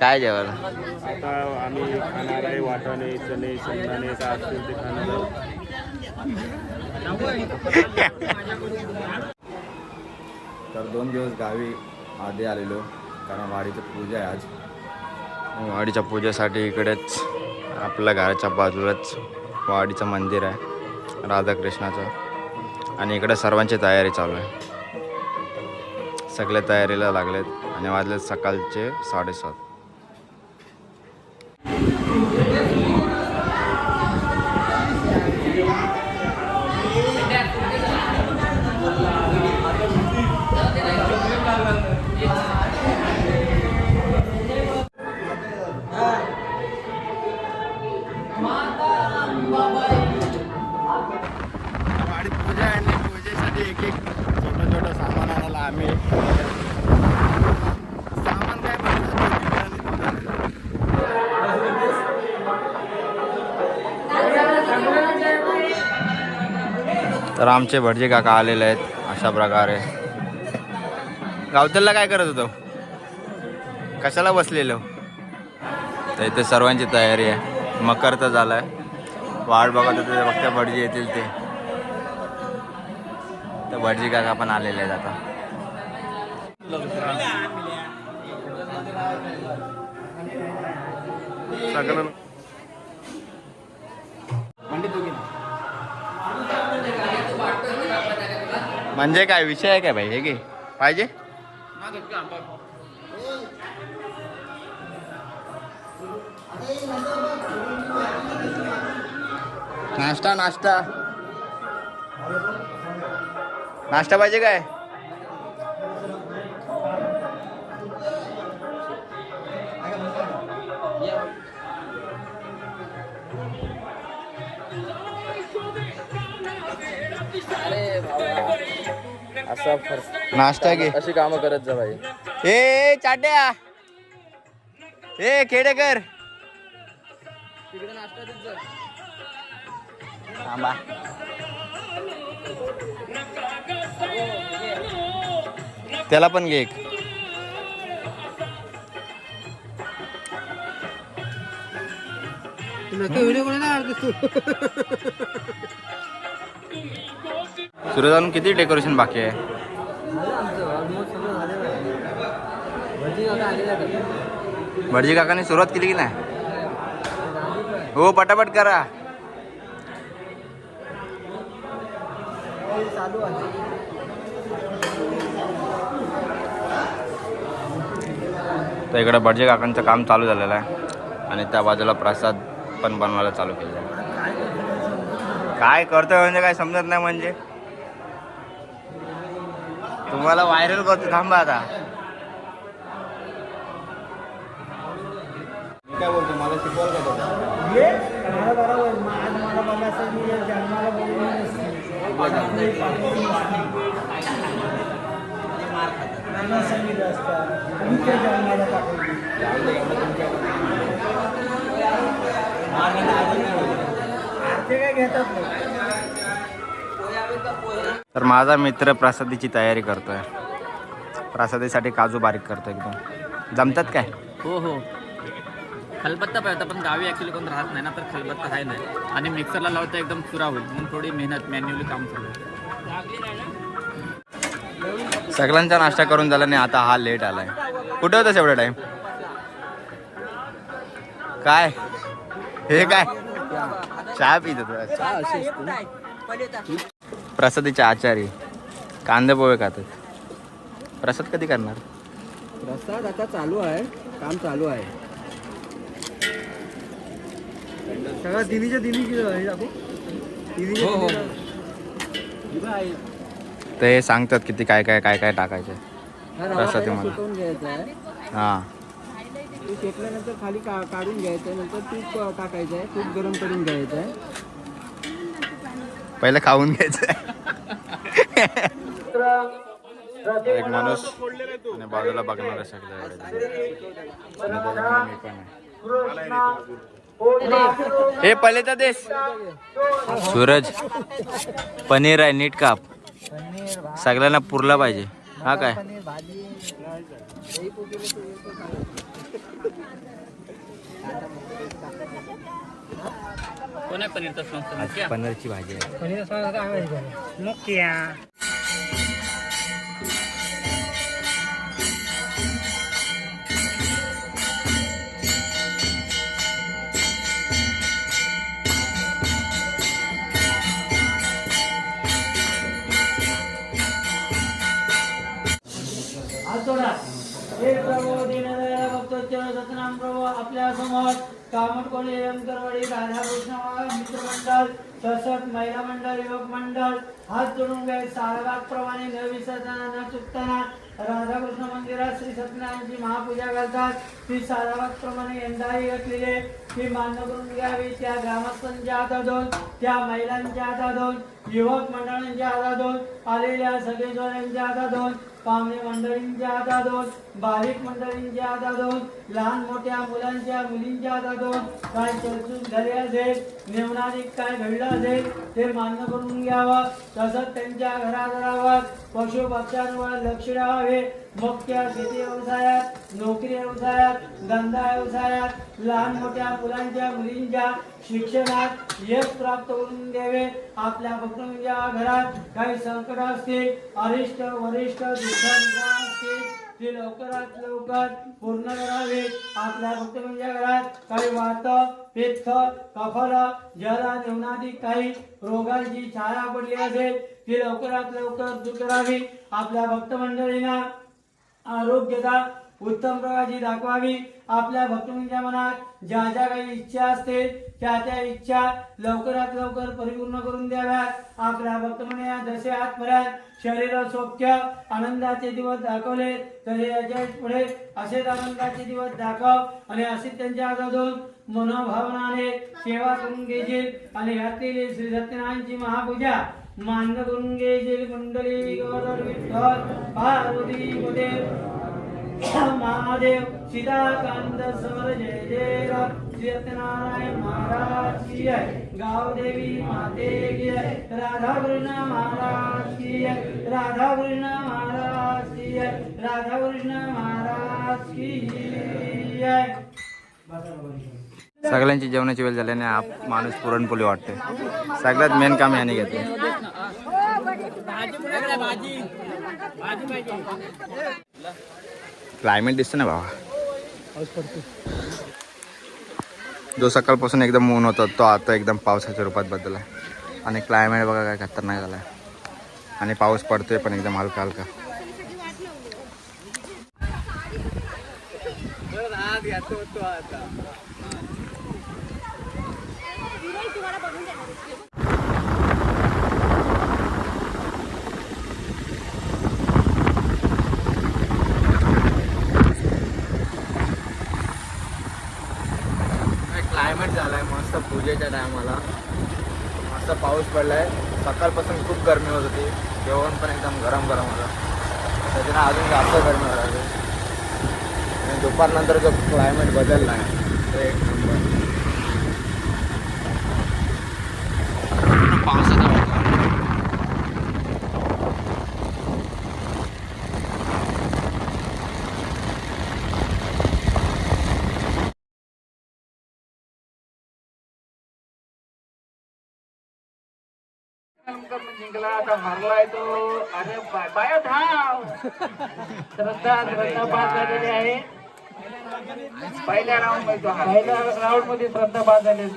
काय जेवायला? आता आम्ही खाणार आहे वाटाणे चणे शेंगदाणे काय असतील ते खाणार आहे. तर 2 दिवस गावी आधी आलेलो कारण वाडीची पूजा आहे आज. वाडीच्या पूजेसाठी इकडेच आपल्या घराच्या बाजूलाच वाडीचं मंदिर आहे राधाकृष्णाचं. आणि इकडे सर्वांची तयारी चालू आहे. सगळे तयारीला लागलेत आणि वाजलेत सकाळचे 7:30. वाडीत पूजा आहे आणि पूजेसाठी एक छोटं सामान आणायला आम्ही सामान काय तर आमचे भटजी काका आलेले आहेत अशा प्रकारे. गावतलला काय करत होतो? कशाला बसलेलो? तर इथे सर्वांची तयारी आहे. मकर तर झालाय. वाट बघत होते फक्त भटजी येतील ते. तर भटजी काका पण आलेले आहेत आता. सगळं म्हणजे काय विषय आहे काय भाई? हे घे पाहिजे. नाश्ता नाश्ता नाश्ता पाहिजे काय? नाश्ता घे. अशी कामं करत जा भाई. ए चाट्या ए खेडेकर थांबा. त्याला पण घे एक. सुरत अजून किती डेकोरेशन बाकी आहे? भटजी काकाने सुरुवात केली की नाही? हो पटापट करा. तर इकडे भटजी काकांचं काम चालू झालेलं आहे आणि त्या बाजूला प्रसाद पण बनवायला चालू केलेला आहे. काय करतोय म्हणजे काय समजत नाही. म्हणजे तुम्हाला व्हायरल करतो. थांबा आता. काय बोलतो मला शिकवाल का तो? तर माझा मित्र प्रसादीची तयारी करतोय. प्रसादीसाठी काजू बारीक करतोय एकदम. जमतात काय? हो हो. खलबत्ता पाहिजे पण गावी ॲक्च्युली कोण राहत नाही ना, तर खलबत्ता आहे नाही आणि मिक्सरला लावता एकदम चुरा होईल म्हणून थोडी मेहनत मॅन्युअली काम चालू. सगळ्यांचा नाश्ता करून झाला नाही. आता हा लेट आलाय. कुठे होतास एवढा टाइम? काय हे काय चहा पित होतो? प्रसादीचे आचारी कांदे पोहे खातात. प्रसाद कधी करणार? प्रसाद आता चालू आहे, काम चालू आहे. सगळं दिनीच्या दिनी हो. ते सांगतात किती काय काय काय काय टाकायचं प्रसादी मला. सुकवून घ्यायचं आहे. हां ते शेकल्यानंतर खाली काढून घ्यायचं आहे. नंतर तूप टाकायचं आहे. तूप गरम करून घ्यायचं आहे. पहिलं खाऊन घ्यायचं. एक माणूस आणि बाजूला बघणार सगळं. हे पलेचा देश सूरज पनीर आहे. नीट काप. सगळ्यांना पुरला पाहिजे. हा काय कोण आहे पनीरचा स्पॉन्सर? आज पनीरची भाजी आहे. हे प्रभू दीनदयाळ भक्तोच्चार सतनाम प्रभू आपल्या समोर कामटकोणी एमकरवाडी राधाकृष्ण मित्रमंडळ तसंच महिला मंडळ युवक मंडळ हात जोडून घ्याय सारभागप्रमाणे न विसरताना न चुकताना राधाकृष्ण मंदिरात श्री सत्यनारायणची महापूजा घालतात. ती सारभागप्रमाणे यंदाही घातलेली ती मान्य करून घ्यावी. त्या ग्रामस्थांच्या हातातून त्या महिलांच्या हातातून युवक मंडळांच्या हातातून आलेल्या सगळे जोड्यांच्या हातातून पाहुणे मंडळींच्या हातातून बारीक मंडळींच्या हातातून लहान मोठ्या मुलांच्या मुलींच्या हातातून काय चर्चून झाले असेल नेमणाधिक काय घडलं असेल ते मान्य करून घ्यावं. तसंच त्यांच्या घराघरावर पशु पक्ष्यांवर लक्ष द्यावे. मग त्या शेती व्यवसायात नोकरी व्यवसायात धंदा व्यवसायात लहान मोठ्या मुलांच्या मुलींच्या शिक्षणात यश प्राप्त करून द्यावे. आपल्या भक्तांच्या घरात काही संकट असतील अरिष्ट वरिष्ठ दुःख असतील ते लवकरात लवकर पूर्ण करावे. आपल्या भक्तांच्या घरात काही वात पित्त कफल जल नेवनादी काही रोगांची छाया पडली असेल ती लवकरात लवकर दूर करावी. आपल्या भक्त मंडळींना आरोग्यता उत्तम प्रकारची दाखवावी. आपल्या भक्तांच्या मनात ज्या ज्या काही इच्छा असतील त्या त्या इच्छा लवकरात लवकर परिपूर्ण करून द्याव्यात. आपल्या भक्तमंडळींना जसे आजपर्यंत शरीर सौख्य आनंदाचे दिवस दाखवले तसे याच्या पुढे असेच आनंदाचे दिवस दाखव आणि असे त्यांच्या हातातून मनोभावनाने सेवा करून घ्यायची आणि घातलेली श्री सत्यनारायणची महापूजा मान्य करून घ्यायची. कुंडली गौर विठ्ठल पार्वती पदे महादेव सीताकांत समर जय जय सत्यनारायण महाराज की जय. गाव देवी माते की जय. राधा कृष्ण महाराज की जय. राधा कृष्ण महाराज की जय. राधा कृष्ण महाराज की जय. सगळ्यांची जेवणाची वेळ झाल्याने हा माणूस पुरणपोळी वाटते. सगळ्यात मेन काम याने घेते. क्लायमेट दिसतं ना बाबा. जो सकाळपासून एकदम ऊन होता तो आता एकदम पावसाच्या रूपात बदलला आणि क्लायमेट बघा काय खतरनाक झाला आणि पाऊस पडतोय पण एकदम हलका हलका. क्लायमेट झालाय मस्त पूजेच्या टायमाला. मस्त पाऊस पडलाय. सकाळपासून खूप गरमी होत होती. जेवण पण एकदम गरम गरम होतं. त्याच्यानं अजून जास्त गरमी होत होती. आणि दुपारनंतर जो क्लायमेट बदलला आहे तो एक नंबर. पावसाचा जिंकला आता हरलाय तो. अरे बाया धाव. श्रद्धा बाद झालेली आहे. पहिल्या राऊंड मध्ये श्रद्धा बाद झाली.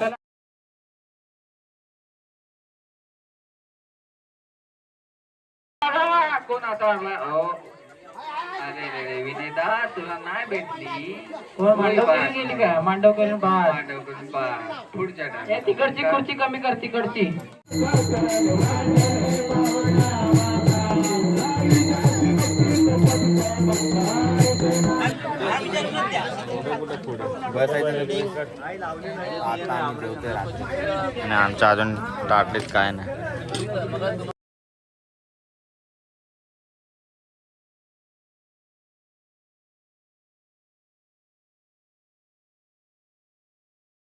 कोण आता हरला? अरे विनेदा तुला नाही भेटली. कोण मांडव करून गेली का? मांडव करून बाद. मांडव करून पा पुढच्या तिकडची खुर्ची कमी कर. तिकडची आणि आमच्या अजून ताटलीत काय नाही.